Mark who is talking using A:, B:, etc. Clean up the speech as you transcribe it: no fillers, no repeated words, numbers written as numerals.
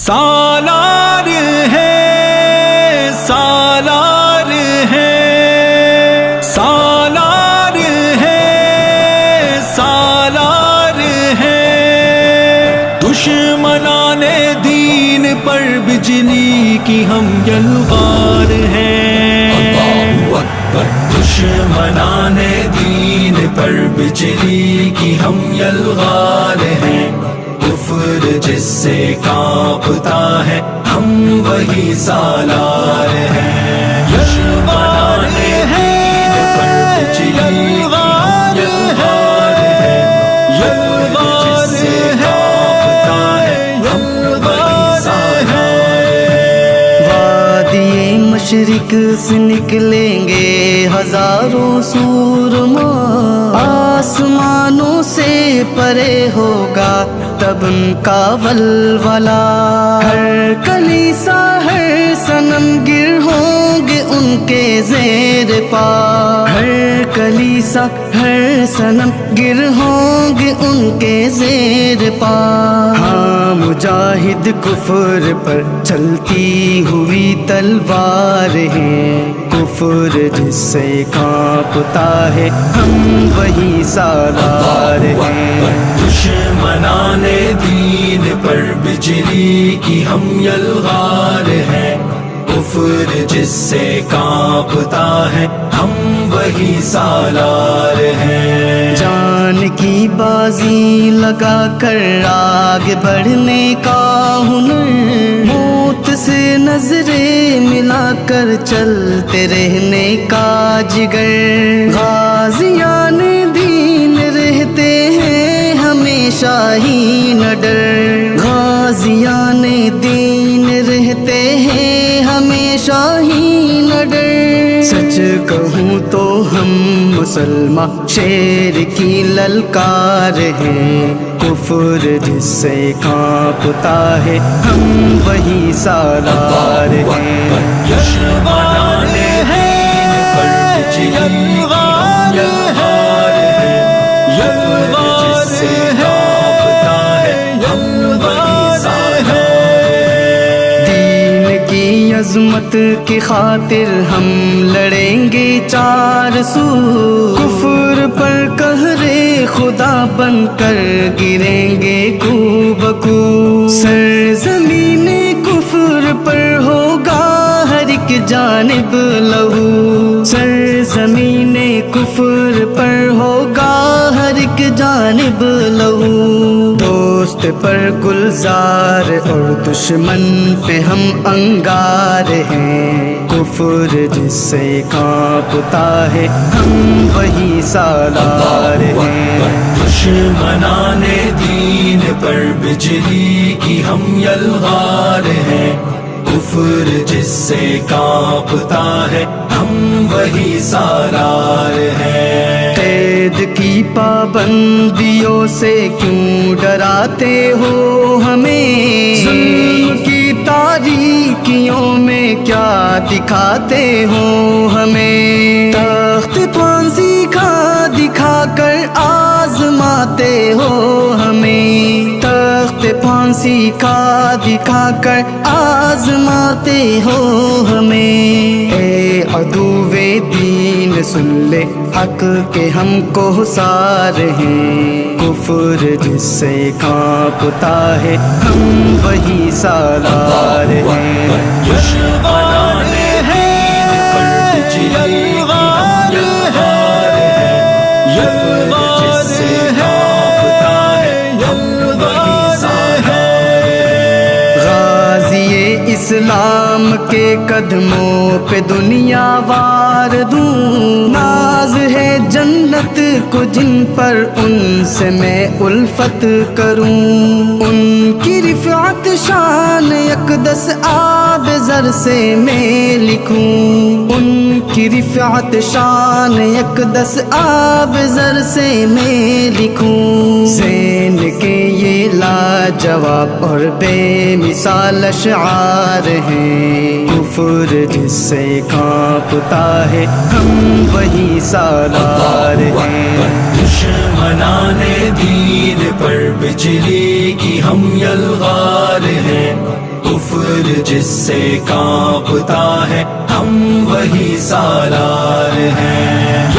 A: سالار ہے سالار ہے سالار ہے سالار ہے دشمنان دین پر بجلی کی ہم یلغار ہیں دشمنان دین پر بجلی کی ہم یلغار ہیں کفر جس سے کانپتا ہے ہم وہی سالار ہیں یلغار ہے یلغار ہے یلغار جس سے کانپتا ہے ہم وہی سالار ہیں
B: وادی مشرق سے نکلیں گے ہزاروں سورما آسمانوں سے پرے ہوگا تب ان کا ولولہ ہر کلیسا ہر صنم گر ہوں گے ان کے زیر پا ہر کلیسا ہر صنم گر ہوں گے ان کے زیر پا ہاں مجاہد کفر پر چلتی ہوئی تلوار ہے کفر جس سے کانپتا ہے ہم وہی سالار ہیں
A: دشمنان دین پر بجلی کی ہم یلغار ہیں کفر جس سے کانپتا ہے ہم وہی سالار ہیں
B: جان کی بازی لگا کر آگے بڑھنے کا ہنر موت سے نظریں ملا کر چلتے رہنے کا جگر غازیان دین رہتے ہیں ہمیشہ ہی نہ ڈر غازیان دین رہتے ہیں ہمیشہ ہی نہ ڈر سچ کہوں تو ہم مسلمان شیر کی للکار ہیں کفر جس سے کانپتا ہے ہم وہی سالار ہیں
A: دشمنان دین پر بجلی کی ہم یلغار ہیں کفر جس سے کانپتا ہے ہم وہی سالار ہیں
B: دین کی عظمت کی خاطر ہم لڑیں گے چار سو کفر پر قہر خدا بن کر گریں گے کو بکو سرزمین کفر پر ہوگا ہر ایک جانب لہو سرزمین کفر پر ہوگا ہر ایک جانب لہو دوست پر گلزار اور دشمن پہ ہم انگار ہیں کفر جس سے کانپتا ہے ہم وہی سالار ہیں
A: دشمنان دین پر بجلی کی ہم یلغار ہیں کفر جس سے کانپتا ہے ہم وہی سالار ہیں
B: قید کی پابندیوں سے کیوں ڈراتے ہو ہمیں ظلم کی تاریکیوں میں کیا دکھاتے ہو ہمیں تخت پھانسی کا دکھا کر آزماتے ہو ہمیں تخت پھانسی کا دکھا کر آزماتے ہو ہمیں اے عدوِ دین سن لے حق کے ہم کو حسار ہیں کفر جس سے کانپتا ہے ہم وہی سالار ہیں
A: دشمنان دین پر بجلی کی ہم یلغار ہیں کفر جس سے کانپتا ہے ہم وہی سالار ہیں
B: غازی اسلام کے قدموں پہ دنیا وار دوں ناز ہے جنت کو جن پر ان سے میں الفت کروں ان کی رفعت شان اقدس آب زر سے میں لکھوں ان کی رفعت شان اقدس آب زر سے میں لکھوں زین کے یہ لاجواب اور بے مثال اشعار ہیں کفر جس سے کانپتا ہے ہم وہی سالار ہیں
A: دشمنان دین پر بجلی کی ہم یلغار ہیں کفر جس سے کانپتا ہے ہم وہی سالار ہیں.